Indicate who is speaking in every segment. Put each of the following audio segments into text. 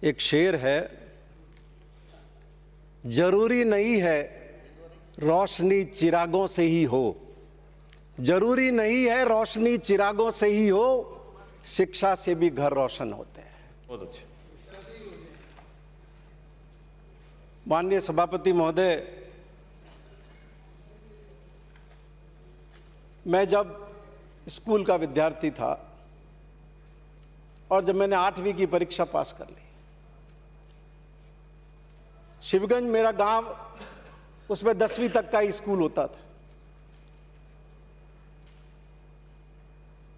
Speaker 1: एक शेर है, जरूरी नहीं है रोशनी चिरागों से ही हो, जरूरी नहीं है रोशनी चिरागों से ही हो, शिक्षा से भी घर रोशन होते हैं।
Speaker 2: बहुत अच्छे।
Speaker 1: माननीय सभापति महोदय, मैं जब स्कूल का विद्यार्थी था और जब मैंने 8वीं की परीक्षा पास कर ली, शिवगंज मेरा गांव, उसमें 10वीं तक का ही स्कूल होता था।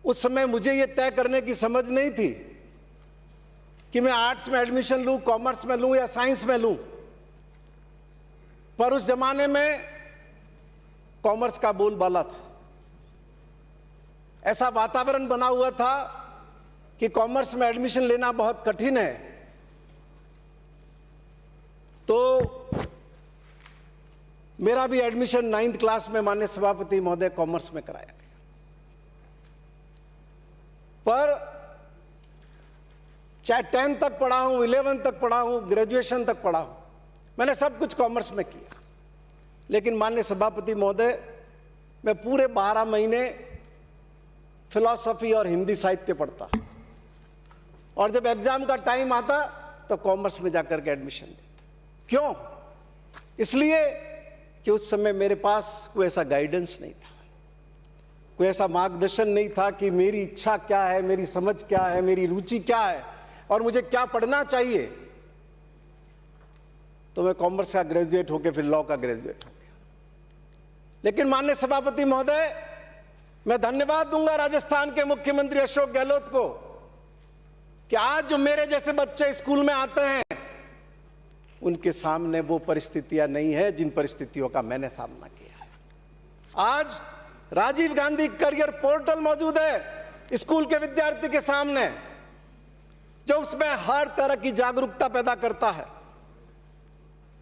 Speaker 1: उस समय मुझे यह तय करने की समझ नहीं थी कि मैं आर्ट्स में एडमिशन लूं, कॉमर्स में लूं या साइंस में लूं, पर उस जमाने में कॉमर्स का बोलबाला था। ऐसा वातावरण बना हुआ था कि कॉमर्स में एडमिशन लेना बहुत कठिन है। तो मेरा भी एडमिशन 9th क्लास में माननीय सभापति महोदय कॉमर्स में कराया गया। पर चाहे 10th तक पढ़ा हूं, 11th तक पढ़ा हूं, ग्रेजुएशन तक पढ़ा हूं, मैंने सब कुछ कॉमर्स में किया। लेकिन माननीय सभापति महोदय, मैं पूरे 12 महीने फिलॉसफी और हिंदी साहित्य पढ़ता, और जब एग्जाम का टाइम आता तो कॉमर्स में जाकर के एडमिशन लेता। क्यों? इसलिए कि उस समय मेरे पास कोई ऐसा गाइडेंस नहीं था, कोई ऐसा मार्गदर्शन नहीं था कि मेरी इच्छा क्या है, मेरी समझ क्या है, मेरी रुचि क्या है और मुझे क्या पढ़ना चाहिए। तो मैं कॉमर्स का ग्रेजुएट होकर फिर लॉ का ग्रेजुएट हो गया। लेकिन माननीय सभापति महोदय, मैं धन्यवाद दूंगा राजस्थान के मुख्यमंत्री अशोक गहलोत को कि आज जो मेरे जैसे बच्चे स्कूल में आते हैं, उनके सामने वो परिस्थितियां नहीं है जिन परिस्थितियों का मैंने सामना किया है। आज राजीव गांधी करियर पोर्टल मौजूद है स्कूल के विद्यार्थी के सामने, जो उसमें हर तरह की जागरूकता पैदा करता है।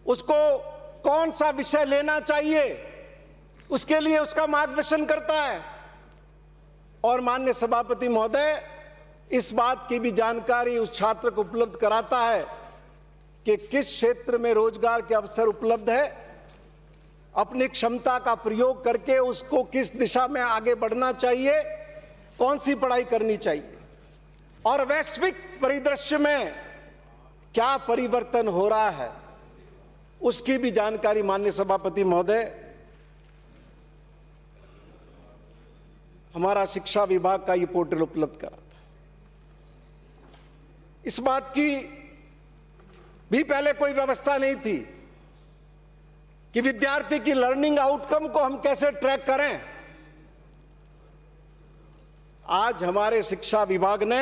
Speaker 1: उसको कौन सा विषय लेना चाहिए, उसके लिए उसका मार्गदर्शन करता है। और माननीय सभापति महोदय, इस बात की भी जानकारी उस छात्र को उपलब्ध कराता है कि किस क्षेत्र में रोजगार के अवसर उपलब्ध है, अपनी क्षमता का प्रयोग करके उसको किस दिशा में आगे बढ़ना चाहिए, कौन सी पढ़ाई करनी चाहिए, और वैश्विक परिदृश्य में क्या परिवर्तन हो रहा है, उसकी भी जानकारी माननीय सभापति महोदय हमारा शिक्षा विभाग का ये पोर्टल उपलब्ध कराता है। इस बात की भी पहले कोई व्यवस्था नहीं थी कि विद्यार्थी की लर्निंग आउटकम को हम कैसे ट्रैक करें। आज हमारे शिक्षा विभाग ने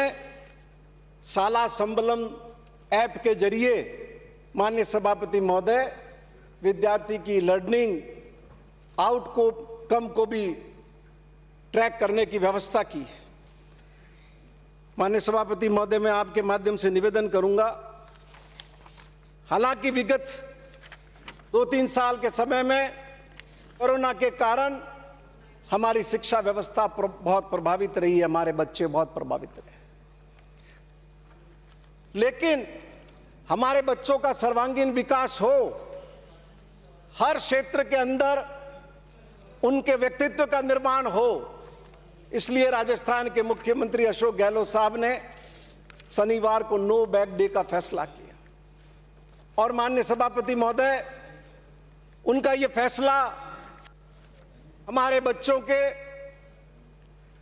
Speaker 1: शाला संबलम ऐप के जरिए माननीय सभापति महोदय विद्यार्थी की लर्निंग आउटकम को भी ट्रैक करने की व्यवस्था की है। माननीय सभापति महोदय, मैं आपके माध्यम से निवेदन करूंगा, हालांकि विगत 2-3 साल के समय में कोरोना के कारण हमारी शिक्षा व्यवस्था बहुत प्रभावित रही है, हमारे बच्चे बहुत प्रभावित रहे, लेकिन हमारे बच्चों का सर्वांगीण विकास हो, हर क्षेत्र के अंदर उनके व्यक्तित्व का निर्माण हो, इसलिए राजस्थान के मुख्यमंत्री अशोक गहलोत साहब ने शनिवार को नो बैग डे का फैसला किया। और माननीय सभापति महोदय, उनका यह फैसला हमारे बच्चों के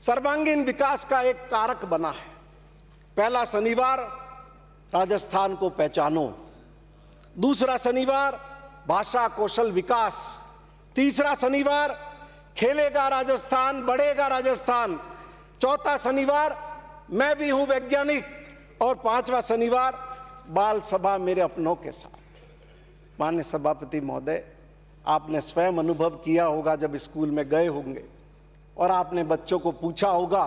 Speaker 1: सर्वांगीण विकास का एक कारक बना है। पहला शनिवार राजस्थान को पहचानो, दूसरा शनिवार भाषा कौशल विकास, तीसरा शनिवार खेलेगा राजस्थान, बढ़ेगा राजस्थान, चौथा शनिवार मैं भी हूं वैज्ञानिक, और 5वां शनिवार बाल सभा मेरे अपनों के साथ। माननीय सभापति महोदय, आपने स्वयं अनुभव किया होगा, जब स्कूल में गए होंगे और आपने बच्चों को पूछा होगा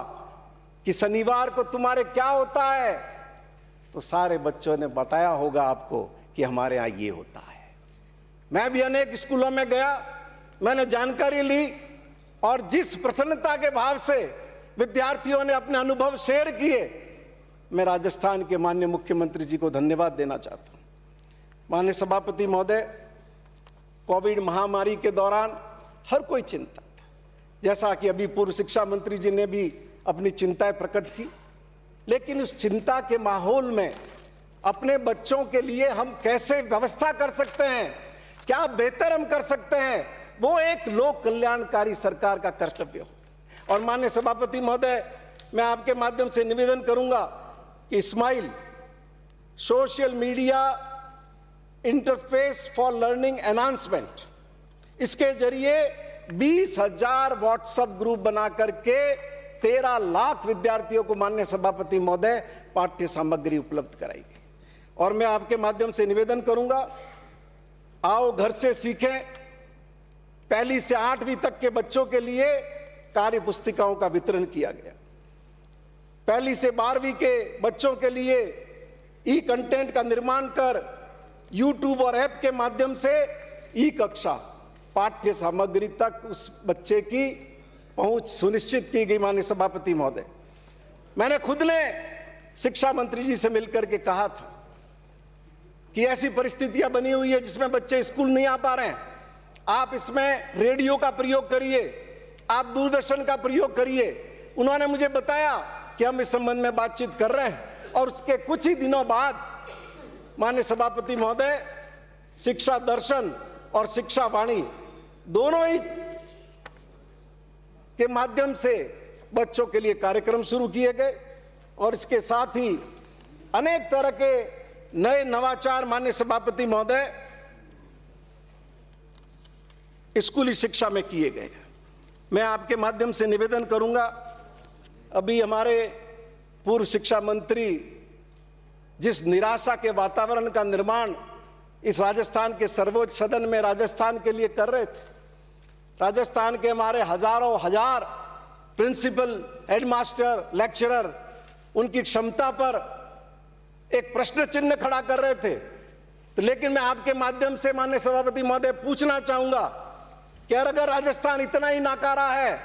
Speaker 1: कि शनिवार को तुम्हारे क्या होता है, तो सारे बच्चों ने बताया होगा आपको कि हमारे यहाँ ये होता है। मैं भी अनेक स्कूलों में गया, मैंने जानकारी ली, और जिस प्रसन्नता के भाव से विद्यार्थियों ने अपने अनुभव शेयर किए, मैं राजस्थान के माननीय मुख्यमंत्री जी को धन्यवाद देना चाहता हूँ। माननीय सभापति महोदय, कोविड महामारी के दौरान हर कोई चिंता था, जैसा कि अभी पूर्व शिक्षा मंत्री जी ने भी अपनी चिंताएं प्रकट की, लेकिन उस चिंता के माहौल में अपने बच्चों के लिए हम कैसे व्यवस्था कर सकते हैं, क्या बेहतर हम कर सकते हैं, वो एक लोक कल्याणकारी सरकार का कर्तव्य हो। और माननीय सभापति महोदय, मैं आपके माध्यम से निवेदन करूंगा कि smile social media interface for learning enhancement, इसके जरिए 20,000 व्हाट्सएप ग्रुप बना करके 13 लाख विद्यार्थियों को माननीय सभापति महोदय पाठ्य सामग्री उपलब्ध कराएगी। और मैं आपके माध्यम से निवेदन करूंगा, आओ घर से सीखें, पहली से 8वीं तक के बच्चों के लिए कार्य पुस्तिकाओं का वितरण किया गया। पहली से 12वीं के बच्चों के लिए ई कंटेंट का निर्माण कर यूट्यूब और ऐप के माध्यम से ई कक्षा पाठ्य सामग्री तक उस बच्चे की पहुंच सुनिश्चित की गई। माननीय सभापति महोदय, मैंने खुद ने शिक्षा मंत्री जी से मिलकर के कहा था कि ऐसी परिस्थितियां बनी हुई है जिसमें बच्चे स्कूल नहीं आ पा रहे हैं, आप इसमें रेडियो का प्रयोग करिए, आप दूरदर्शन का प्रयोग करिए। उन्होंने मुझे बताया कि हम इस संबंध में बातचीत कर रहे हैं, और उसके कुछ ही दिनों बाद माननीय सभापति महोदय शिक्षा दर्शन और शिक्षा वाणी दोनों ही के माध्यम से बच्चों के लिए कार्यक्रम शुरू किए गए, और इसके साथ ही अनेक तरह के नए नवाचार माननीय सभापति महोदय स्कूली शिक्षा में किए गए। मैं आपके माध्यम से निवेदन करूंगा, अभी हमारे पूर्व शिक्षा मंत्री जिस निराशा के वातावरण का निर्माण इस राजस्थान के सर्वोच्च सदन में राजस्थान के लिए कर रहे थे, राजस्थान के हमारे हजारों हजार प्रिंसिपल, हेडमास्टर, लेक्चरर उनकी क्षमता पर एक प्रश्न चिन्ह खड़ा कर रहे थे। तो लेकिन मैं आपके माध्यम से माननीय सभापति महोदय पूछना चाहूंगा कि अगर राजस्थान इतना ही नाकारा है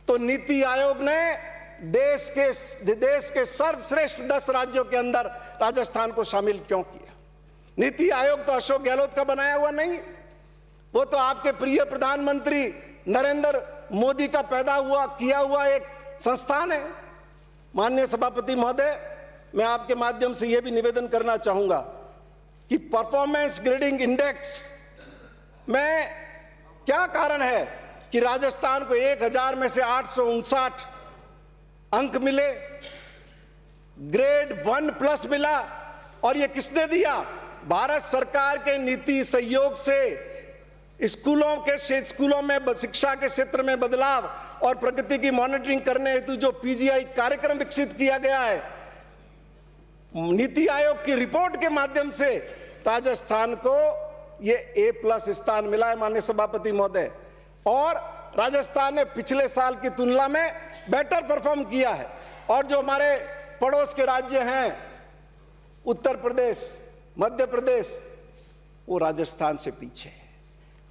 Speaker 1: तो नीति आयोग ने देश के सर्वश्रेष्ठ 10 राज्यों के अंदर राजस्थान को शामिल क्यों किया? नीति आयोग तो अशोक गहलोत का बनाया हुआ नहीं, वो तो आपके प्रिय प्रधानमंत्री नरेंद्र मोदी का किया हुआ एक संस्थान है। माननीय सभापति महोदय, मैं आपके माध्यम से यह भी निवेदन करना चाहूंगा कि परफॉर्मेंस ग्रेडिंग इंडेक्स में क्या कारण है कि राजस्थान को 1000 में से 859 अंक मिले, ग्रेड 1+ मिला, और ये किसने दिया? भारत सरकार के नीति सहयोग से स्कूलों में शिक्षा के क्षेत्र में बदलाव और प्रगति की मॉनिटरिंग करने हेतु जो पीजीआई कार्यक्रम विकसित किया गया है, नीति आयोग की रिपोर्ट के माध्यम से राजस्थान को ये A+ स्थान मिला है माननीय सभापति महोदय, और राजस्थान ने पिछले साल की तुलना में बेटर परफॉर्म किया है। और जो हमारे पड़ोस के राज्य हैं उत्तर प्रदेश, मध्य प्रदेश, वो राजस्थान से पीछे है।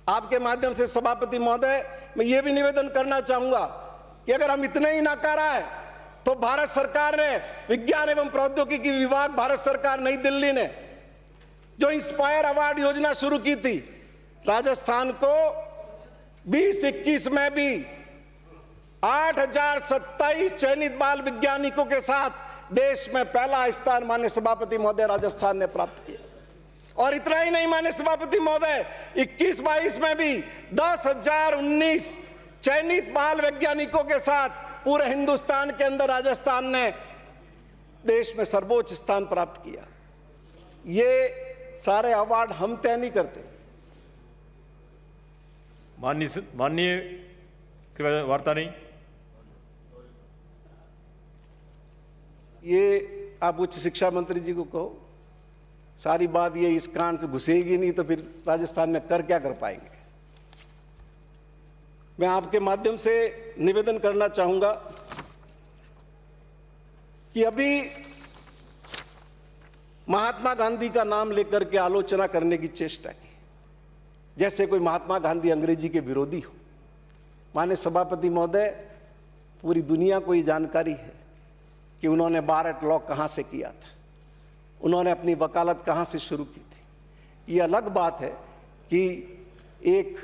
Speaker 1: आपके माध्यम से सभापति महोदय, मैं ये भी निवेदन करना चाहूंगा कि अगर हम इतने ही नाकारा है तो भारत सरकार ने, विज्ञान एवं प्रौद्योगिकी विभाग, भारत सरकार नई दिल्ली ने जो इंस्पायर अवार्ड योजना शुरू की थी, राजस्थान को 2021 में भी 8027 चयनित बाल वैज्ञानिकों के साथ देश में पहला स्थान माननीय सभापति महोदय राजस्थान ने प्राप्त किया। और इतना ही नहीं माननीय सभापति महोदय, 21-22 में भी 10,019 चयनित बाल वैज्ञानिकों के साथ पूरे हिंदुस्तान के अंदर राजस्थान ने देश में सर्वोच्च स्थान प्राप्त किया। ये सारे अवार्ड हम तय नहीं करते।
Speaker 2: माननीय वार्ता नहीं,
Speaker 1: ये आप उच्च शिक्षा मंत्री जी को कहो। सारी बात ये इस कान से घुसेगी नहीं तो फिर राजस्थान में कर क्या कर पाएंगे। मैं आपके माध्यम से निवेदन करना चाहूंगा कि अभी महात्मा गांधी का नाम लेकर के आलोचना करने की चेष्टा की, जैसे कोई महात्मा गांधी अंग्रेजी के विरोधी हो। माननीय सभापति महोदय, पूरी दुनिया को ये जानकारी है कि उन्होंने बार एट लॉ कहाँ से किया था, उन्होंने अपनी वकालत कहाँ से शुरू की थी। ये अलग बात है कि एक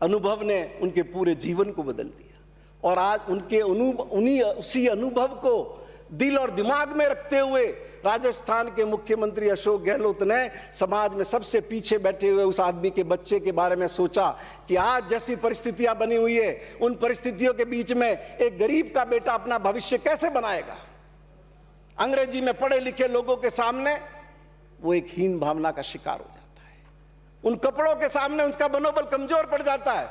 Speaker 1: अनुभव ने उनके पूरे जीवन को बदल दिया और आज उनके उसी अनुभव को दिल और दिमाग में रखते हुए राजस्थान के मुख्यमंत्री अशोक गहलोत ने समाज में सबसे पीछे बैठे हुए उस आदमी के बच्चे के बारे में सोचा कि आज जैसी परिस्थितियां बनी हुई है, उन परिस्थितियों के बीच में एक गरीब का बेटा अपना भविष्य कैसे बनाएगा। अंग्रेजी में पढ़े लिखे लोगों के सामने वो एक हीन भावना का शिकार हो जाता है, उन कपड़ों के सामने उसका मनोबल कमजोर पड़ जाता है।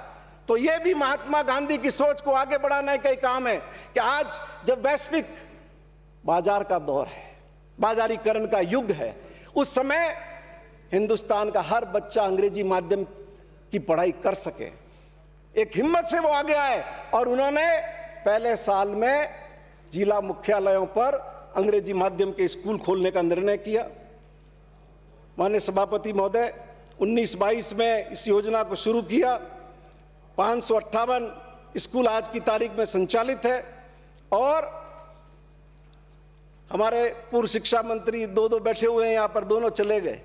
Speaker 1: तो ये भी महात्मा गांधी की सोच को आगे बढ़ाने का ही काम है कि आज जब वैश्विक बाजार का दौर है, बाजारीकरण का युग है, उस समय हिंदुस्तान का हर बच्चा अंग्रेजी माध्यम की पढ़ाई कर सके। एक हिम्मत से वो आगे आए और उन्होंने पहले साल में जिला मुख्यालयों पर अंग्रेजी माध्यम के स्कूल खोलने का निर्णय किया। माननीय सभापति महोदय, 1922 में इस योजना को शुरू किया। 558 स्कूल आज की तारीख में संचालित है और हमारे पूर्व शिक्षा मंत्री दो बैठे हुए हैं यहाँ पर, दोनों चले गए,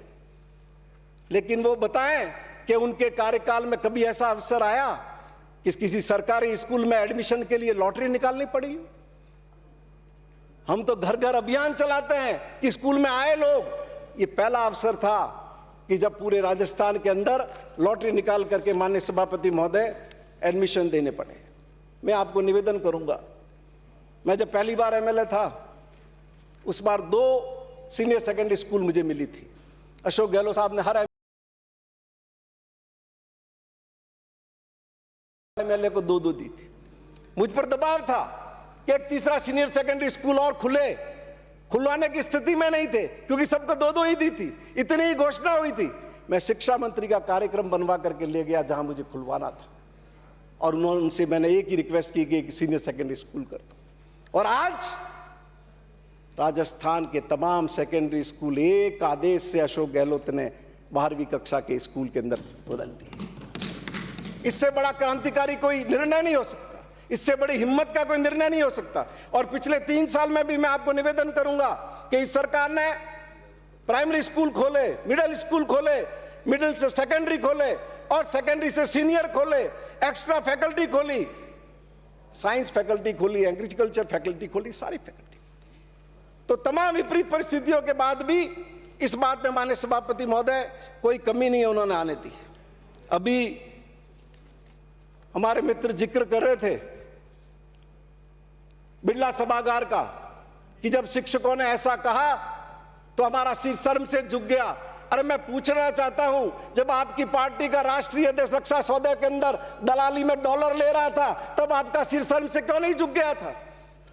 Speaker 1: लेकिन वो बताएं कि उनके कार्यकाल में कभी ऐसा अवसर आया कि किसी सरकारी स्कूल में एडमिशन के लिए लॉटरी निकालनी पड़ी। हम तो घर घर अभियान चलाते हैं कि स्कूल में आए लोग। ये पहला अवसर था कि जब पूरे राजस्थान के अंदर लॉटरी निकाल करके माननीय सभापति महोदय एडमिशन देने पड़े। मैं आपको निवेदन करूंगा, मैं जब पहली बार एमएलए था उस बार 2 सीनियर सेकेंडरी स्कूल मुझे मिली थी। अशोक गहलोत साहब ने हर एमएलए को 2 दी थी। मुझ पर दबाव था कि एक तीसरा सीनियर सेकेंडरी स्कूल और खुलवाने की स्थिति में नहीं थे क्योंकि सबको 2 ही दी थी, इतनी ही घोषणा हुई थी। मैं शिक्षा मंत्री का कार्यक्रम बनवा करके ले गया जहां मुझे खुलवाना था और उनसे मैंने एक ही रिक्वेस्ट की कि एक सीनियर सेकेंडरी स्कूल कर दो। और आज राजस्थान के तमाम सेकेंडरी स्कूल एक आदेश से अशोक गहलोत ने 12वीं कक्षा के स्कूल के अंदर बदल दिए। इससे बड़ा क्रांतिकारी कोई निर्णय नहीं हो सकता, इससे बड़ी हिम्मत का कोई निर्णय नहीं हो सकता। और पिछले 3 साल में भी मैं आपको निवेदन करूंगा कि इस सरकार ने प्राइमरी स्कूल खोले, मिडिल स्कूल खोले, मिडिल से सेकेंडरी खोले और सेकेंडरी से सीनियर खोले, एक्स्ट्रा फैकल्टी खोली, साइंस फैकल्टी खोली, एग्रीकल्चर फैकल्टी खोली, सारी फैकल्टी। तो तमाम विपरीत परिस्थितियों के बाद भी इस बात में माननीय सभापति महोदय कोई कमी नहीं उन्होंने आने दी। अभी हमारे मित्र जिक्र कर रहे थे बिरला सभागार का कि जब शिक्षकों ने ऐसा कहा तो हमारा सिर शर्म से झुक गया। अरे मैं पूछना चाहता हूं, जब आपकी पार्टी का राष्ट्रीय अध्यक्ष रक्षा सौदे के अंदर दलाली में डॉलर ले रहा था तब आपका सिर शर्म से क्यों नहीं झुक गया था?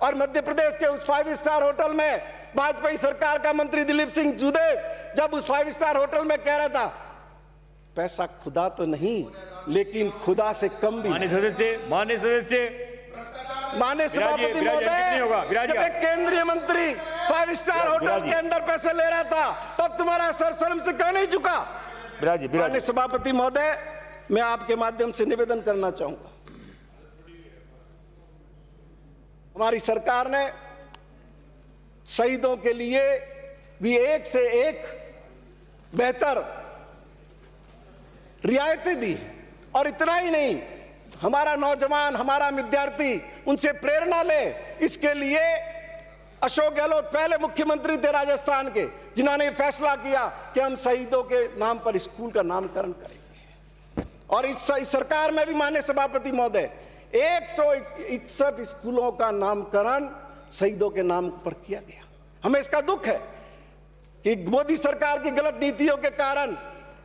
Speaker 1: और मध्य प्रदेश के उस 5 स्टार होटल में वाजपेयी सरकार का मंत्री दिलीप सिंह जूदेव जब उस 5 स्टार होटल में कह रहा था पैसा खुदा तो नहीं लेकिन खुदा से कम भी।
Speaker 2: माननीय सदस्य
Speaker 1: माननीय सभापति महोदय, जब एक केंद्रीय मंत्री 5 स्टार होटल के अंदर पैसे ले रहा था तब तुम्हारा सर शर्म से क्यों नहीं झुका? माननीय सभापति महोदय, मैं आपके माध्यम से निवेदन करना चाहूंगा, हमारी सरकार ने शहीदों के लिए भी एक से एक बेहतर रियायतें दी और इतना ही नहीं, हमारा नौजवान, हमारा विद्यार्थी उनसे प्रेरणा ले। इसके लिए अशोक गहलोत पहले मुख्यमंत्री थे राजस्थान के जिन्होंने फैसला किया कि हम शहीदों के नाम पर स्कूल का नामकरण करेंगे। और इस सरकार में भी माननीय सभापति महोदय 161 स्कूलों का नामकरण शहीदों के नाम पर किया गया। हमें इसका दुख है कि मोदी सरकार की गलत नीतियों के कारण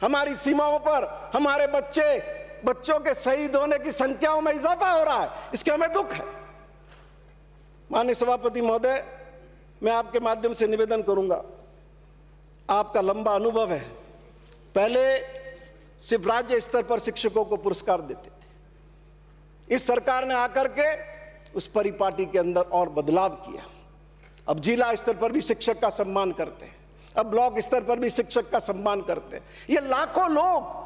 Speaker 1: हमारी सीमाओं पर हमारे बच्चों के शहीद होने की संख्याओं में इजाफा हो रहा है, इसके हमें दुख है। माननीय सभापति महोदय, मैं आपके माध्यम से निवेदन करूंगा, आपका लंबा अनुभव है, पहले सिर्फ राज्य स्तर पर शिक्षकों को पुरस्कार देते थे, इस सरकार ने आकर के उस परिपाटी के अंदर और बदलाव किया। अब जिला स्तर पर भी शिक्षक का सम्मान करते हैं, अब ब्लॉक स्तर पर भी शिक्षक का सम्मान करते हैं। ये लाखों लोग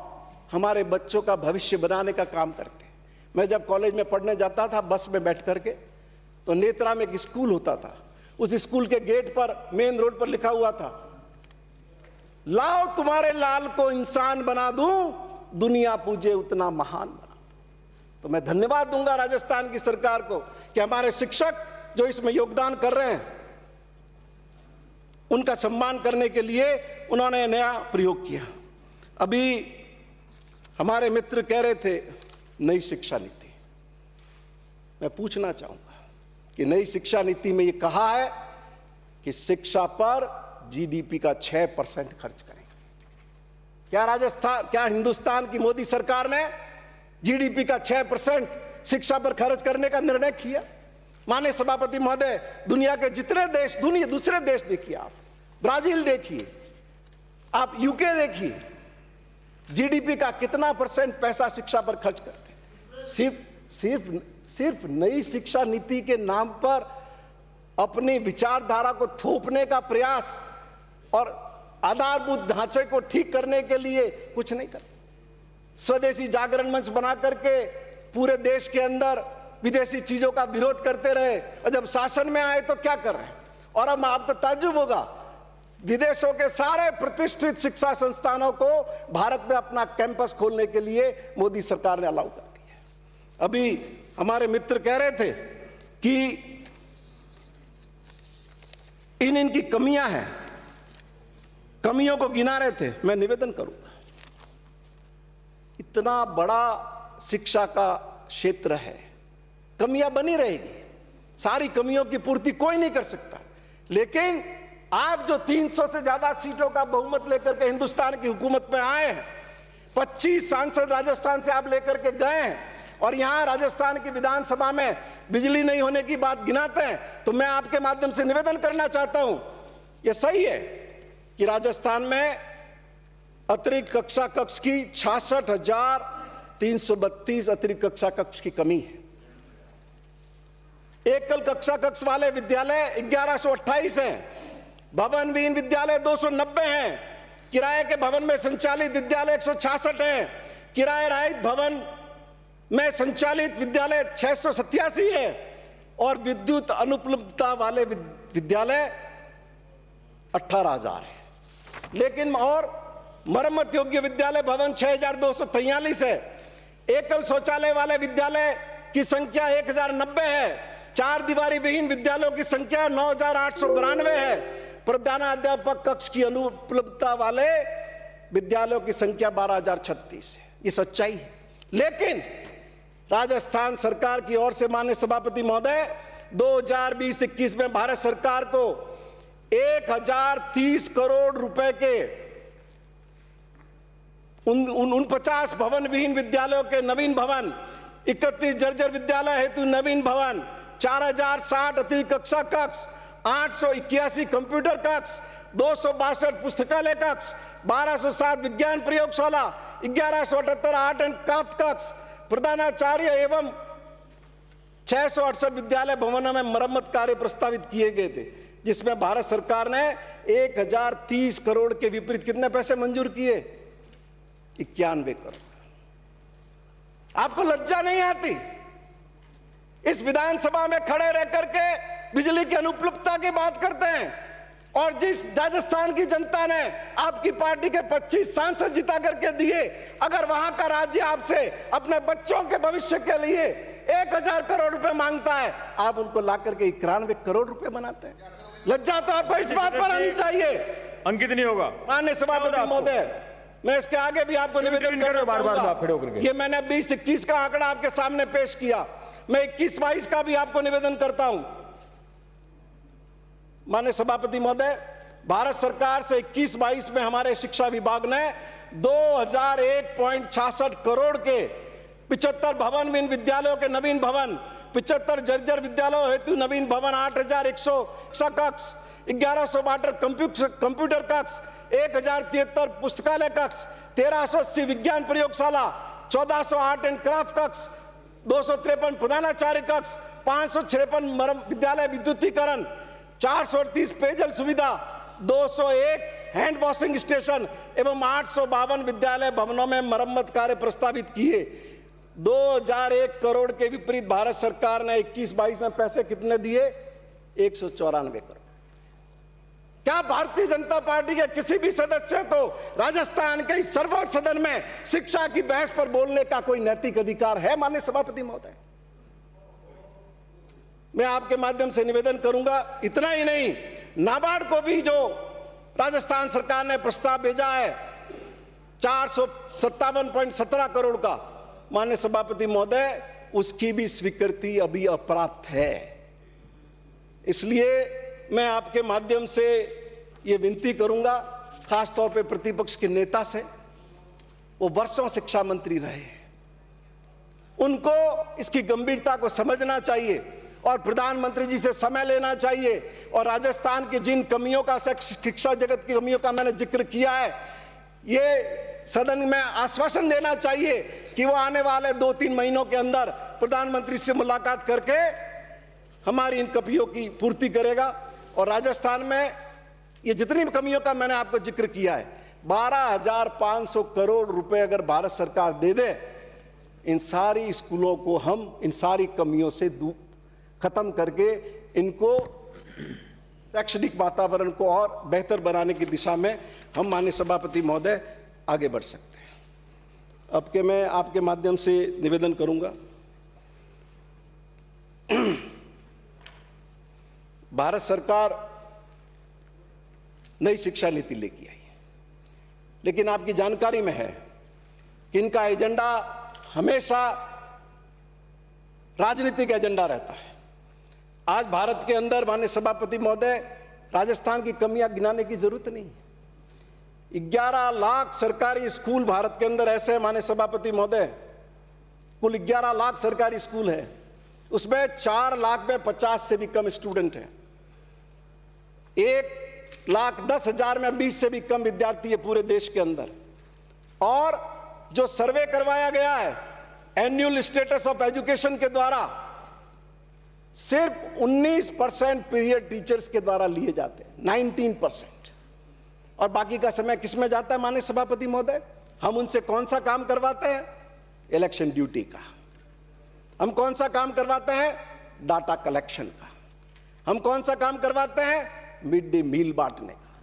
Speaker 1: हमारे बच्चों का भविष्य बनाने का काम करते हैं। मैं जब कॉलेज में पढ़ने जाता था बस में बैठ करके, तो नेत्रा में एक स्कूल होता था, उस स्कूल के गेट पर, मेन रोड पर लिखा हुआ था, लाओ तुम्हारे लाल को इंसान बना दूं, दुनिया पूजे उतना महान बना। तो मैं धन्यवाद दूंगा राजस्थान की सरकार को कि हमारे शिक्षक जो इसमें योगदान कर रहे हैं, उनका सम्मान करने के लिए उन्होंने नया प्रयोग किया। अभी हमारे मित्र कह रहे थे नई शिक्षा नीति, मैं पूछना चाहूंगा कि नई शिक्षा नीति में यह कहा है कि शिक्षा पर जीडीपी का 6% खर्च करेंगे। क्या हिंदुस्तान की मोदी सरकार ने जीडीपी का 6% शिक्षा पर खर्च करने का निर्णय किया? माननीय सभापति महोदय, दुनिया के जितने देश, दूसरे देश देखिए, आप ब्राजील देखिए, आप यूके देखिए, जीडीपी का कितना % पैसा शिक्षा पर खर्च करते हैं। सिर्फ नई शिक्षा नीति के नाम पर अपनी विचारधारा को थोपने का प्रयास और आधारभूत ढांचे को ठीक करने के लिए कुछ नहीं करते। स्वदेशी जागरण मंच बना करके पूरे देश के अंदर विदेशी चीजों का विरोध करते रहे, और जब शासन में आए तो क्या कर रहे हैं? और अब आपको ताज्जुब होगा, विदेशों के सारे प्रतिष्ठित शिक्षा संस्थानों को भारत में अपना कैंपस खोलने के लिए मोदी सरकार ने अलाउ कर दिया। अभी हमारे मित्र कह रहे थे कि इनकी कमियां हैं, कमियों को गिना रहे थे। मैं निवेदन करूंगा, इतना बड़ा शिक्षा का क्षेत्र है, कमियां बनी रहेगी, सारी कमियों की पूर्ति कोई नहीं कर सकता। लेकिन आप जो 300 से ज्यादा सीटों का बहुमत लेकर के हिंदुस्तान की हुकूमत में आए हैं, 25 सांसद राजस्थान से आप लेकर के गए हैं, और यहां राजस्थान की विधानसभा में बिजली नहीं होने की बात गिनाते हैं, तो मैं आपके माध्यम से निवेदन करना चाहता हूं, यह सही है कि राजस्थान में अतिरिक्त कक्षा कक्ष की 66,332 अतिरिक्त कक्षा कक्ष की कमी है। एकल कक्षा कक्ष वाले विद्यालय 1128 हैं, भवन विहीन विद्यालय 290 हैं, किराए के भवन में संचालित विद्यालय 166 हैं, किराए रहित भवन में संचालित विद्यालय 687 है, और विद्युत अनुपलब्धता वाले विद्यालय 18,000 है। लेकिन और मरम्मत योग्य विद्यालय भवन 6,243 है, एकल शौचालय वाले विद्यालय की संख्या 1,090 है, 4 दीवारी विहीन विद्यालयों की संख्या 9,892 है, प्रधानाध्यापक कक्ष की अनुपलब्धता वाले विद्यालयों की संख्या 12,036 है। ये सच्चाई है। लेकिन राजस्थान सरकार की ओर से माननीय सभापति महोदय 2020-21 में भारत सरकार को 1,030 करोड़ रुपए के 49 भवन विहीन विद्यालयों के नवीन भवन, 31 जर्जर विद्यालय हेतु नवीन भवन, 4,060 अतिरिक्त कक्षा कक्ष, 881 कंप्यूटर कक्ष, 262 पुस्तकालय कक्ष, 1207 विज्ञान प्रयोगशाला, 1178 आर्ट एंड क्राफ्ट कक्ष, प्रधानाचार्य एवं 668 विद्यालय भवनों में मरम्मत कार्य प्रस्तावित किए गए थे, जिसमें भारत सरकार ने 1,030 करोड़ के विपरीत कितने पैसे मंजूर किए? 91 करोड़। आपको लज्जा नहीं आती? इस विधानसभा में खड़े रह करके बिजली की अनुपलब्धता की बात करते हैं, और जिस राजस्थान की जनता ने आपकी पार्टी के 25 सांसद जिता करके दिए, अगर वहां का राज्य आपसे अपने बच्चों के भविष्य के लिए 1,000 करोड़ रुपए मांगता है, आप उनको ला करके 91 करोड़ रुपए बनाते हैं। लज्जा तो आपको इस बात पर आनी चाहिए।
Speaker 2: अंकित नहीं होगा।
Speaker 1: माननीय सभापति महोदय, मैं इसके आगे भी आपको निवेदन कर बार ये मैंने 20-21 का आंकड़ा आपके सामने पेश किया, मैं 21-22 का भी आपको निवेदन करता हूं। माननीय सभापति महोदय, भारत सरकार से 21-22 में हमारे शिक्षा विभाग ने 2,001.66 करोड़ के 75 भवन विहीन विद्यालयों के नवीन भवन, 75 जर्जर विद्यालयों हेतु नवीन भवन, 8,100 कक्ष, 1,162 कंप्यूटर कक्ष, 1,073 पुस्तकालय कक्ष, 1,380 विज्ञान प्रयोगशाला, 1,400 आर्ट एंड क्राफ्ट कक्ष, 253 प्रधानाचार्य कक्ष, 556 विद्यालय विद्युतीकरण, 438 पेयजल सुविधा, 201 हैंड वॉशिंग स्टेशन एवं 852 विद्यालय भवनों में मरम्मत कार्य प्रस्तावित किए। 2,001 करोड़ के विपरीत भारत सरकार ने 21-22 में पैसे कितने दिए? 194 करोड़। क्या भारतीय जनता पार्टी के किसी भी सदस्य को राजस्थान के इस सर्वोच्च सदन में शिक्षा की बहस पर बोलने का कोई नैतिक अधिकार है? माननीय सभापति महोदय, मैं आपके माध्यम से निवेदन करूंगा, इतना ही नहीं, नाबार्ड को भी जो राजस्थान सरकार ने प्रस्ताव भेजा है 457.17 करोड़ का, माननीय सभापति महोदय, उसकी भी स्वीकृति अभी अप्राप्त है। इसलिए मैं आपके माध्यम से ये विनती करूंगा, खासतौर पे प्रतिपक्ष के नेता से, वो वर्षों शिक्षा मंत्री रहे, उनको इसकी गंभीरता को समझना चाहिए और प्रधानमंत्री जी से समय लेना चाहिए। और राजस्थान की जिन कमियों का, शिक्षा जगत की कमियों का मैंने जिक्र किया है, ये सदन में आश्वासन देना चाहिए कि वो आने वाले 2-3 महीनों के अंदर प्रधानमंत्री से मुलाकात करके हमारी इन कमियों की पूर्ति करेगा। और राजस्थान में ये जितनी कमियों का मैंने आपको जिक्र किया है, 12,500 करोड़ रुपए अगर भारत सरकार दे दे, इन सारी स्कूलों को हम इन सारी कमियों से खत्म करके इनको शैक्षणिक वातावरण को और बेहतर बनाने की दिशा में हम माननीय सभापति महोदय आगे बढ़ सकते हैं। अब के मैं आपके माध्यम से निवेदन करूंगा, भारत सरकार नई शिक्षा नीति लेके आई है, लेकिन आपकी जानकारी में है कि इनका एजेंडा हमेशा राजनीतिक एजेंडा रहता है। आज भारत के अंदर माननीय सभापति महोदय, राजस्थान की कमियां गिनाने की जरूरत नहीं। 11 लाख सरकारी स्कूल भारत के अंदर ऐसे हैं माननीय सभापति महोदय, कुल 11 लाख सरकारी स्कूल है, उसमें 4 लाख में 50 से भी कम स्टूडेंट हैं। 1,10,000 में 20 से भी कम विद्यार्थी है पूरे देश के अंदर। और जो सर्वे करवाया गया है एनुअल स्टेटस ऑफ एजुकेशन के द्वारा, सिर्फ 19% पीरियड टीचर्स के द्वारा लिए जाते हैं, 19%। और बाकी का समय किसमें जाता है माननीय सभापति महोदय? हम उनसे कौन सा काम करवाते हैं? इलेक्शन ड्यूटी का। हम कौन सा काम करवाते हैं? डाटा कलेक्शन का। हम कौन सा काम करवाते हैं? मिड डे मील बांटने का।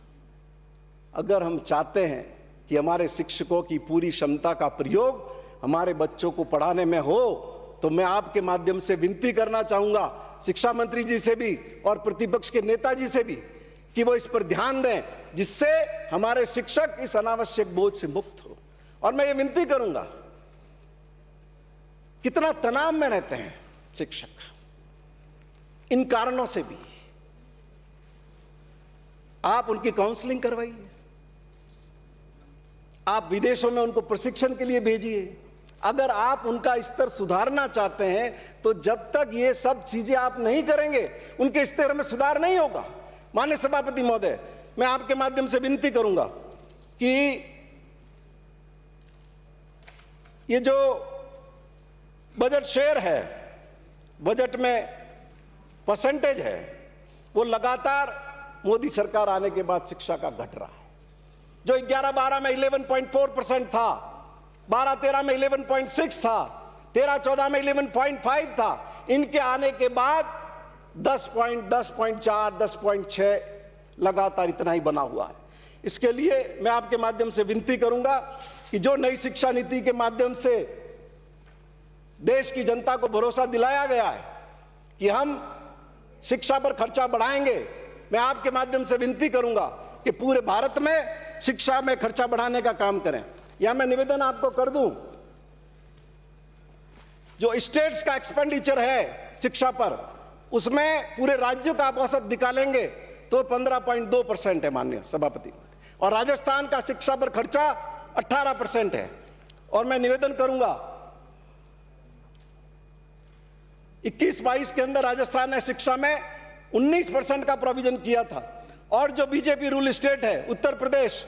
Speaker 1: अगर हम चाहते हैं कि हमारे शिक्षकों की पूरी क्षमता का प्रयोग हमारे बच्चों को पढ़ाने में हो, तो मैं आपके माध्यम से विनती करना चाहूंगा शिक्षा मंत्री जी से भी और प्रतिपक्ष के नेताजी से भी कि वो इस पर ध्यान दें, जिससे हमारे शिक्षक इस अनावश्यक बोझ से मुक्त हो। और मैं ये विनती करूंगा, कितना तनाव में रहते हैं शिक्षक, इन कारणों से भी आप उनकी काउंसलिंग करवाइए, आप विदेशों में उनको प्रशिक्षण के लिए भेजिए। अगर आप उनका स्तर सुधारना चाहते हैं तो जब तक ये सब चीजें आप नहीं करेंगे, उनके स्तर में सुधार नहीं होगा। माननीय सभापति महोदय, मैं आपके माध्यम से विनती करूंगा कि ये जो बजट शेयर है, बजट में परसेंटेज है, वो लगातार मोदी सरकार आने के बाद शिक्षा का घट रहा है। जो 11-12 में 11.4% था, 12-13 में 11.6 था, 13-14 में 11.5 था, इनके आने के बाद 10.4, 10.6 लगातार इतना ही बना हुआ है। इसके लिए मैं आपके माध्यम से विनती करूंगा कि जो नई शिक्षा नीति के माध्यम से देश की जनता को भरोसा दिलाया गया है कि हम शिक्षा पर खर्चा बढ़ाएंगे, मैं आपके माध्यम से विनती करूंगा कि पूरे भारत में शिक्षा में खर्चा बढ़ाने का काम करें। या मैं निवेदन आपको कर दूं, जो स्टेट्स का एक्सपेंडिचर है शिक्षा पर, उसमें पूरे राज्यों का आप औसत निकालेंगे तो 15.2% है माननीय सभापति, और राजस्थान का शिक्षा पर खर्चा 18% है। और मैं निवेदन करूंगा 21-22 के अंदर राजस्थान ने शिक्षा में 19% का प्रोविजन किया था, और जो बीजेपी रूल स्टेट है उत्तर प्रदेश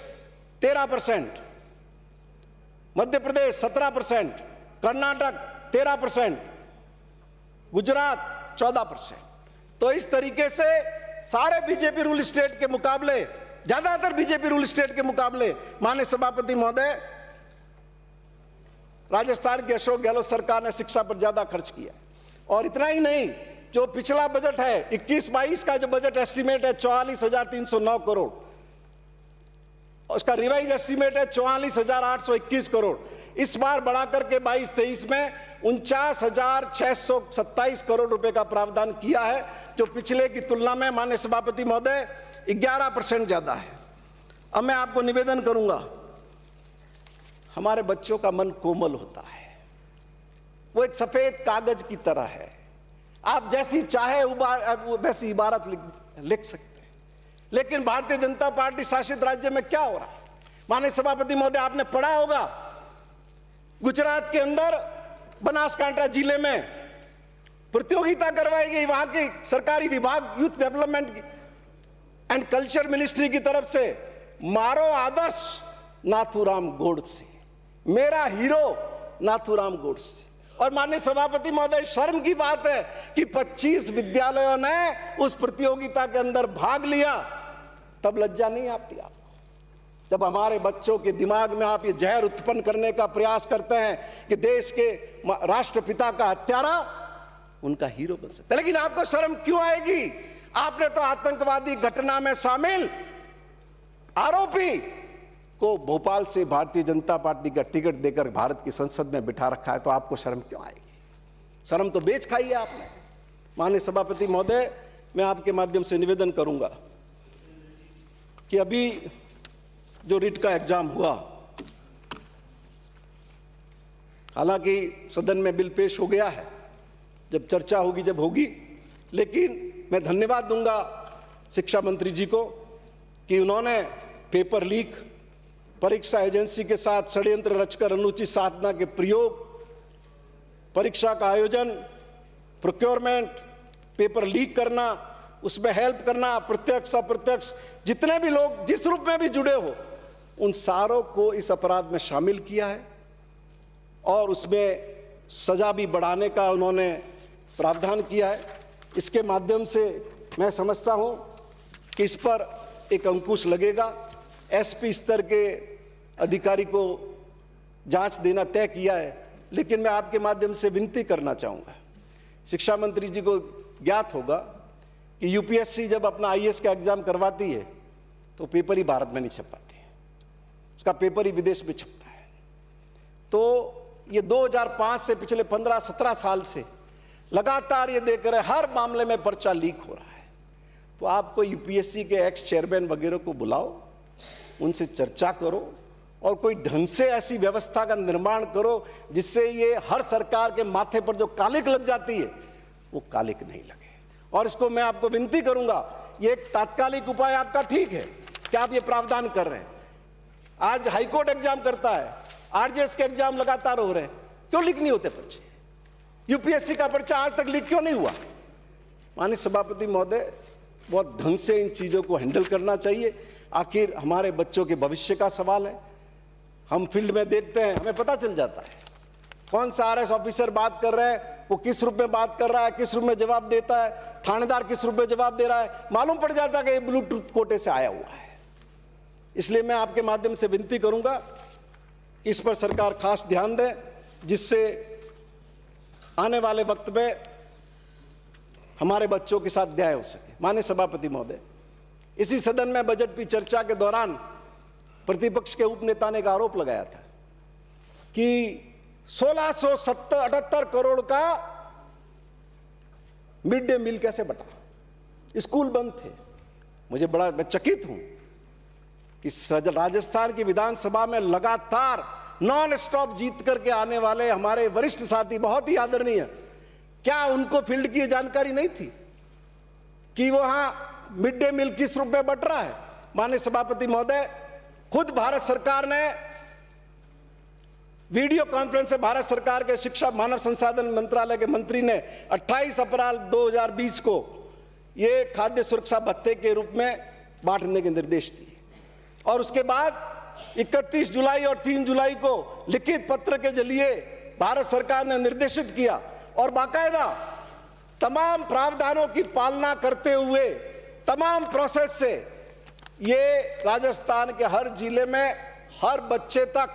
Speaker 1: 13%, मध्य प्रदेश 17%, कर्नाटक 13%, गुजरात 14%। तो इस तरीके से सारे बीजेपी रूल स्टेट के मुकाबले, ज्यादातर बीजेपी रूल स्टेट के मुकाबले माननीय सभापति महोदय, राजस्थान की अशोक गहलोत सरकार ने शिक्षा पर ज्यादा खर्च किया। और इतना ही नहीं, जो पिछला बजट है 21-22 का जो बजट एस्टीमेट है 44,309 करोड़, उसका रिवाइज एस्टीमेट है 44,821 करोड़। इस बार बढ़ाकर के 22-23 में 49,627 करोड़ रुपए का प्रावधान किया है, जो पिछले की तुलना में माननीय सभापति महोदय 11% ज्यादा है। अब मैं आपको निवेदन करूंगा, हमारे बच्चों का मन कोमल होता है, वो एक सफेद कागज की तरह है, आप जैसी चाहे वैसी इबारत लिख सकते हैं, लेकिन भारतीय जनता पार्टी शासित राज्य में क्या हो रहा है? माननीय सभापति महोदय, आपने पढ़ा होगा गुजरात के अंदर बनासकांठा जिले में प्रतियोगिता करवाई गई, वहां की सरकारी विभाग youth development and culture ministry की तरफ से, मारो आदर्श नाथूराम गोडसे, मेरा हीरो नाथूराम गोडसे। और माननीय सभापति महोदय, शर्म की बात है कि 25 विद्यालयों ने उस प्रतियोगिता के अंदर भाग लिया, तब लज्जा नहीं आती आपको? जब हमारे बच्चों के दिमाग में आप ये जहर उत्पन्न करने का प्रयास करते हैं कि देश के राष्ट्रपिता का हत्यारा उनका हीरो बन सकता है, लेकिन आपको शर्म क्यों आएगी? आपने तो आतंकवादी घटना में शामिल आरोपी को भोपाल से भारतीय जनता पार्टी का टिकट देकर भारत की संसद में बिठा रखा है, तो आपको शर्म क्यों आएगी? शर्म तो बेच खाई है आपने। माननीय सभापति महोदय, मैं आपके माध्यम से निवेदन करूंगा कि अभी जो रिट का एग्जाम हुआ, हालांकि सदन में बिल पेश हो गया है, जब चर्चा होगी जब होगी, लेकिन मैं धन्यवाद दूंगा शिक्षा मंत्री जी को कि उन्होंने पेपर लीक, परीक्षा एजेंसी के साथ षड्यंत्र रचकर अनुचित साधना के प्रयोग, परीक्षा का आयोजन, प्रोक्योरमेंट, पेपर लीक करना, उसमें हेल्प करना, प्रत्यक्ष अप्रत्यक्ष जितने भी लोग जिस रूप में भी जुड़े हो, उन सारों को इस अपराध में शामिल किया है और उसमें सजा भी बढ़ाने का उन्होंने प्रावधान किया है। इसके माध्यम से मैं समझता हूं कि इस पर एक अंकुश लगेगा। एसपी स्तर के अधिकारी को जांच देना तय किया है, लेकिन मैं आपके माध्यम से विनती करना चाहूँगा, शिक्षा मंत्री जी को ज्ञात होगा कि यूपीएससी जब अपना आईएएस का एग्जाम करवाती है तो पेपर ही भारत में नहीं छपाती है, उसका पेपर ही विदेश में छपता है। तो ये 2005 से पिछले 15-17 साल से लगातार ये देख रहे हर मामले में पर्चा लीक हो रहा है। तो आपको यूपीएससी के एक्स चेयरमैन वगैरह को बुलाओ, उनसे चर्चा करो और कोई ढंग से ऐसी व्यवस्था का निर्माण करो जिससे ये हर सरकार के माथे पर जो कालिक लग जाती है वो कालिक नहीं लगे। और इसको मैं आपको विनती करूंगा, ये एक तात्कालिक उपाय आपका ठीक है कि आप ये प्रावधान कर रहे हैं। आज हाईकोर्ट एग्जाम करता है, आरजेएस के एग्जाम लगातार हो रहे हैं, क्यों लीक नहीं होते पर्चे? यूपीएससी का पर्चा आज तक लीक क्यों नहीं हुआ? माननीय सभापति महोदय, बहुत ढंग से इन चीजों को हैंडल करना चाहिए। आखिर हमारे बच्चों के भविष्य का सवाल है। हम फील्ड में देखते हैं, हमें पता चल जाता है कौन सा आरएस ऑफिसर बात कर रहे हैं, वो किस रूप में बात कर रहा है, किस रूप में जवाब देता है, थानेदार किस रूप में जवाब दे रहा है, मालूम पड़ जाता है कि ये ब्लूटूथ कोटे से आया हुआ है। इसलिए मैं आपके माध्यम से विनती करूंगा कि इस पर सरकार खास ध्यान दे, जिससे आने वाले वक्त में हमारे बच्चों के साथ न्याय हो सके। माननीय सभापति महोदय, इसी सदन में बजट की चर्चा के दौरान प्रतिपक्ष के उपनेता ने एक आरोप लगाया था कि 1678 करोड़ का मिड डे मील कैसे बटा, स्कूल बंद थे। मैं चकित हूं कि राजस्थान की विधानसभा में लगातार नॉन स्टॉप जीत करके आने वाले हमारे वरिष्ठ साथी बहुत ही आदरणीय, क्या उनको फील्ड की जानकारी नहीं थी कि वहां मिड डे मील किस रूप में बट रहा है? माननीय सभापति महोदय, खुद भारत सरकार ने वीडियो कॉन्फ्रेंस से भारत सरकार के शिक्षा मानव संसाधन मंत्रालय के मंत्री ने 28 अप्रैल 2020 को ये खाद्य सुरक्षा भत्ते के रूप में बांटने के निर्देश दिए और उसके बाद 31 जुलाई और 3 जुलाई को लिखित पत्र के जरिए भारत सरकार ने निर्देशित किया और बाकायदा तमाम प्रावधानों की पालना करते हुए तमाम प्रोसेस से ये राजस्थान के हर जिले में हर बच्चे तक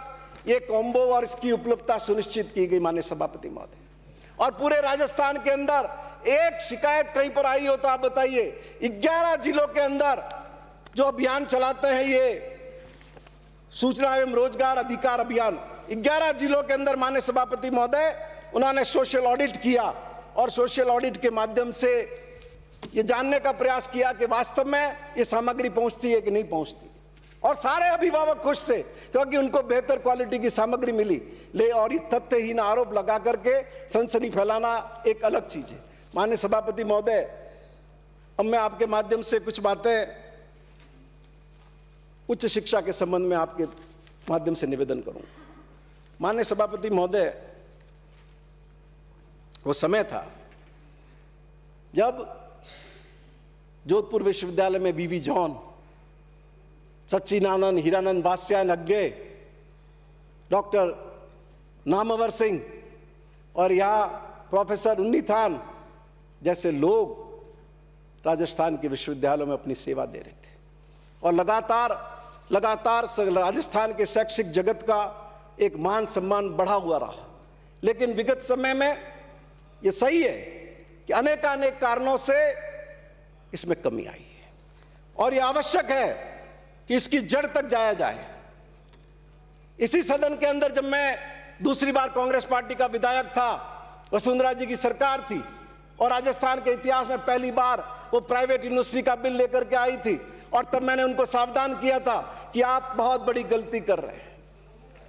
Speaker 1: ये कॉम्बो और इसकी उपलब्धता सुनिश्चित की गई। माननीय सभापति महोदय, और पूरे राजस्थान के अंदर एक शिकायत कहीं पर आई हो तो आप बताइए। 11 जिलों के अंदर जो अभियान चलाते हैं ये सूचना एवं रोजगार अधिकार अभियान, 11 जिलों के अंदर माननीय सभापति महोदय उन्होंने सोशल ऑडिट किया और सोशल ऑडिट के माध्यम से ये जानने का प्रयास किया कि वास्तव में ये सामग्री पहुंचती है कि नहीं पहुंचती। और सारे अभिभावक खुश थे क्योंकि उनको बेहतर क्वालिटी की सामग्री मिली। ले और ये तथ्यहीन आरोप लगा करके सनसनी फैलाना एक अलग चीज है। माननीय सभापति महोदय, अब मैं आपके माध्यम से कुछ बातें उच्च शिक्षा के संबंध में आपके माध्यम से निवेदन करूंगा। माननीय सभापति महोदय, वो समय था जब जोधपुर विश्वविद्यालय में वीवी जॉन, सच्चिदानंद, हीरानंद वात्स्यायन अज्ञे, डॉक्टर नामवर सिंह और यहाँ प्रोफेसर उन्नीथान जैसे लोग राजस्थान के विश्वविद्यालयों में अपनी सेवा दे रहे थे और लगातार राजस्थान के शैक्षिक जगत का एक मान सम्मान बढ़ा हुआ रहा। लेकिन विगत समय में ये सही है कि अनेकानेक कारणों से इसमें कमी आई है और ये आवश्यक है कि इसकी जड़ तक जाया जाए। इसी सदन के अंदर जब मैं दूसरी बार कांग्रेस पार्टी का विधायक था, वसुंधरा जी की सरकार थी और राजस्थान के इतिहास में पहली बार वो प्राइवेट यूनिवर्सिटी का बिल लेकर के आई थी और तब मैंने उनको सावधान किया था कि आप बहुत बड़ी गलती कर रहे हैं।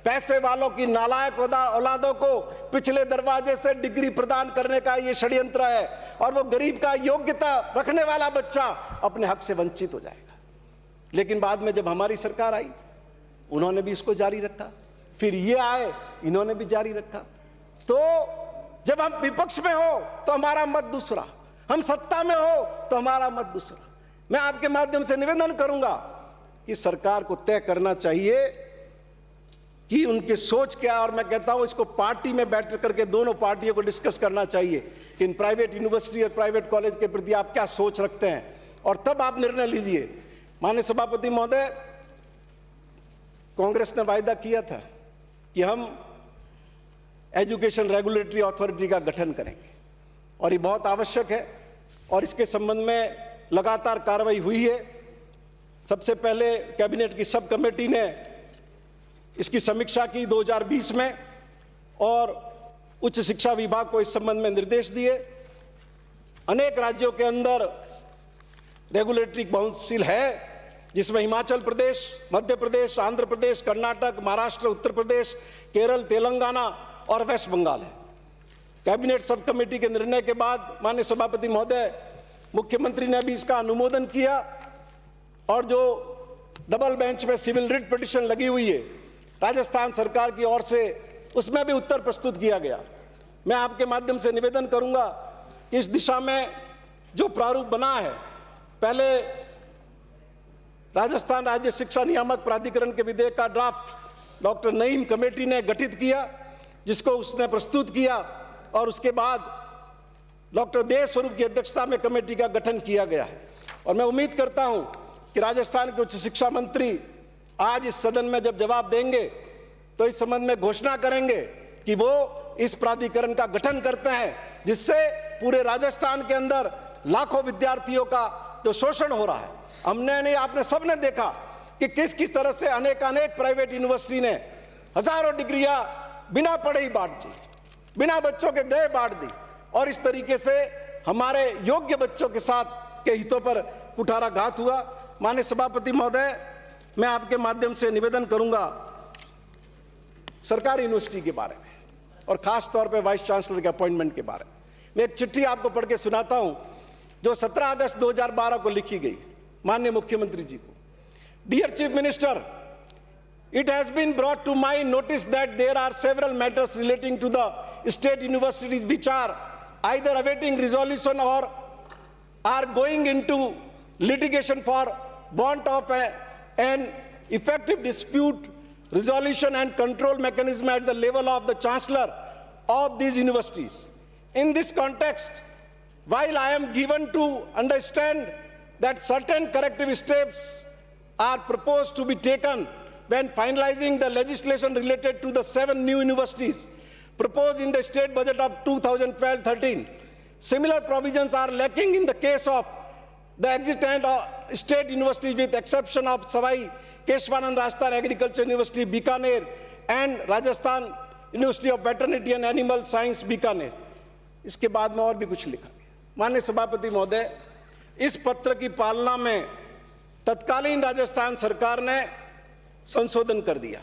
Speaker 1: पैसे वालों की नालायक औलादों को पिछले दरवाजे से डिग्री प्रदान करने का ये षड्यंत्र है और वो गरीब का योग्यता रखने वाला बच्चा अपने हक से वंचित हो जाएगा। लेकिन बाद में जब हमारी सरकार आई, उन्होंने भी इसको जारी रखा, फिर ये आए, इन्होंने भी जारी रखा। तो जब हम विपक्ष में हो तो हमारा मत दूसरा, हम सत्ता में हो तो हमारा मत दूसरा। मैं आपके माध्यम से निवेदन करूंगा कि सरकार को तय करना चाहिए कि उनकी सोच क्या है और मैं कहता हूं इसको पार्टी में बैठ करके दोनों पार्टियों को डिस्कस करना चाहिए कि इन प्राइवेट यूनिवर्सिटी और प्राइवेट कॉलेज के प्रति आप क्या सोच रखते हैं और तब आप निर्णय लीजिए। माननीय सभापति महोदय, कांग्रेस ने वायदा किया था कि हम एजुकेशन रेगुलेटरी अथॉरिटी का गठन करेंगे और ये बहुत आवश्यक है और इसके संबंध में लगातार कार्रवाई हुई है। सबसे पहले कैबिनेट की सब कमेटी ने इसकी समीक्षा की 2020 में और उच्च शिक्षा विभाग को इस संबंध में निर्देश दिए। अनेक राज्यों के अंदर रेगुलेटरी काउंसिल है जिसमें हिमाचल प्रदेश, मध्य प्रदेश, आंध्र प्रदेश, कर्नाटक, महाराष्ट्र, उत्तर प्रदेश, केरल, तेलंगाना और वेस्ट बंगाल है। कैबिनेट सब कमेटी के निर्णय के बाद माननीय सभापति महोदय, मुख्यमंत्री ने भी इसका अनुमोदन किया और जो डबल बेंच में सिविल रिट पिटीशन लगी हुई है राजस्थान सरकार की ओर से, उसमें भी उत्तर प्रस्तुत किया गया। मैं आपके माध्यम से निवेदन करूंगा कि इस दिशा में जो प्रारूप बना है, पहले राजस्थान राज्य शिक्षा नियामक प्राधिकरण के विधेयक का ड्राफ्ट डॉक्टर नईम कमेटी ने गठित किया जिसको उसने प्रस्तुत किया और उसके बाद डॉक्टर देव स्वरूप की अध्यक्षता में कमेटी का गठन किया गया है। और मैं उम्मीद करता हूं कि राजस्थान के उच्च शिक्षा मंत्री आज इस सदन में जब जवाब देंगे तो इस संबंध में घोषणा करेंगे कि वो इस प्राधिकरण का गठन करते हैं जिससे पूरे राजस्थान के अंदर लाखों विद्यार्थियों का जो शोषण हो रहा है, हमने नहीं आपने सबने देखा कि किस किस तरह से अनेक प्राइवेट यूनिवर्सिटी ने हजारों डिग्रियां बिना पढ़े ही बांट दी, बिना बच्चों के गए बांट दी और इस तरीके से हमारे योग्य बच्चों के साथ के हितों पर कुठाराघात हुआ। माननीय सभापति महोदय, मैं आपके माध्यम से निवेदन करूंगा सरकारी यूनिवर्सिटी के बारे में और खास तौर पे वाइस चांसलर के अपॉइंटमेंट के बारे में। मैं एक चिट्ठी आपको पढ़ के सुनाता हूं जो 17 अगस्त 2012 को लिखी गई माननीय मुख्यमंत्री जी को। Dear chief minister, it has been brought to my notice that there are several matters relating to the state universities which are either awaiting resolution or are going into litigation for want of an effective dispute resolution and control mechanism at the level of the chancellor of these universities. In this context, while I am given to understand that certain corrective steps are proposed to be taken when finalizing the legislation related to the 7 new universities proposed in the state budget of 2012-13, Similar provisions are lacking in the case of the existent state universities with exception of Savai Keshwanand Rajasthan Agriculture University Bikaner and Rajasthan University of Veterinary and Animal Science Bikaner. इसके बाद में और भी कुछ लिखा गया। माननीय सभापति महोदय, इस पत्र की पालना में तत्कालीन राजस्थान सरकार ने संशोधन कर दिया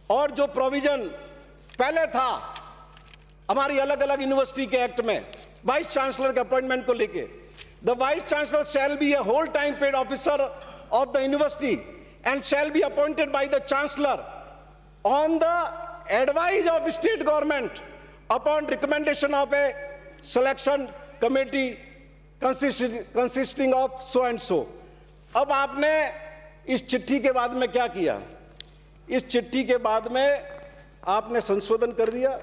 Speaker 1: और जो प्रोविजन पहले था हमारी अलग अलग यूनिवर्सिटी के एक्ट में वाइस चांसलर के अपॉइंटमेंट को लेके, the vice chancellor shall be a whole time paid officer of the university and shall be appointed by the chancellor on the advice of state government upon recommendation of a selection committee consisting of so and so. अब आपने इस चिट्ठी के बाद में क्या किया? इस चिट्ठी के बाद में आपने संशोधन कर दिया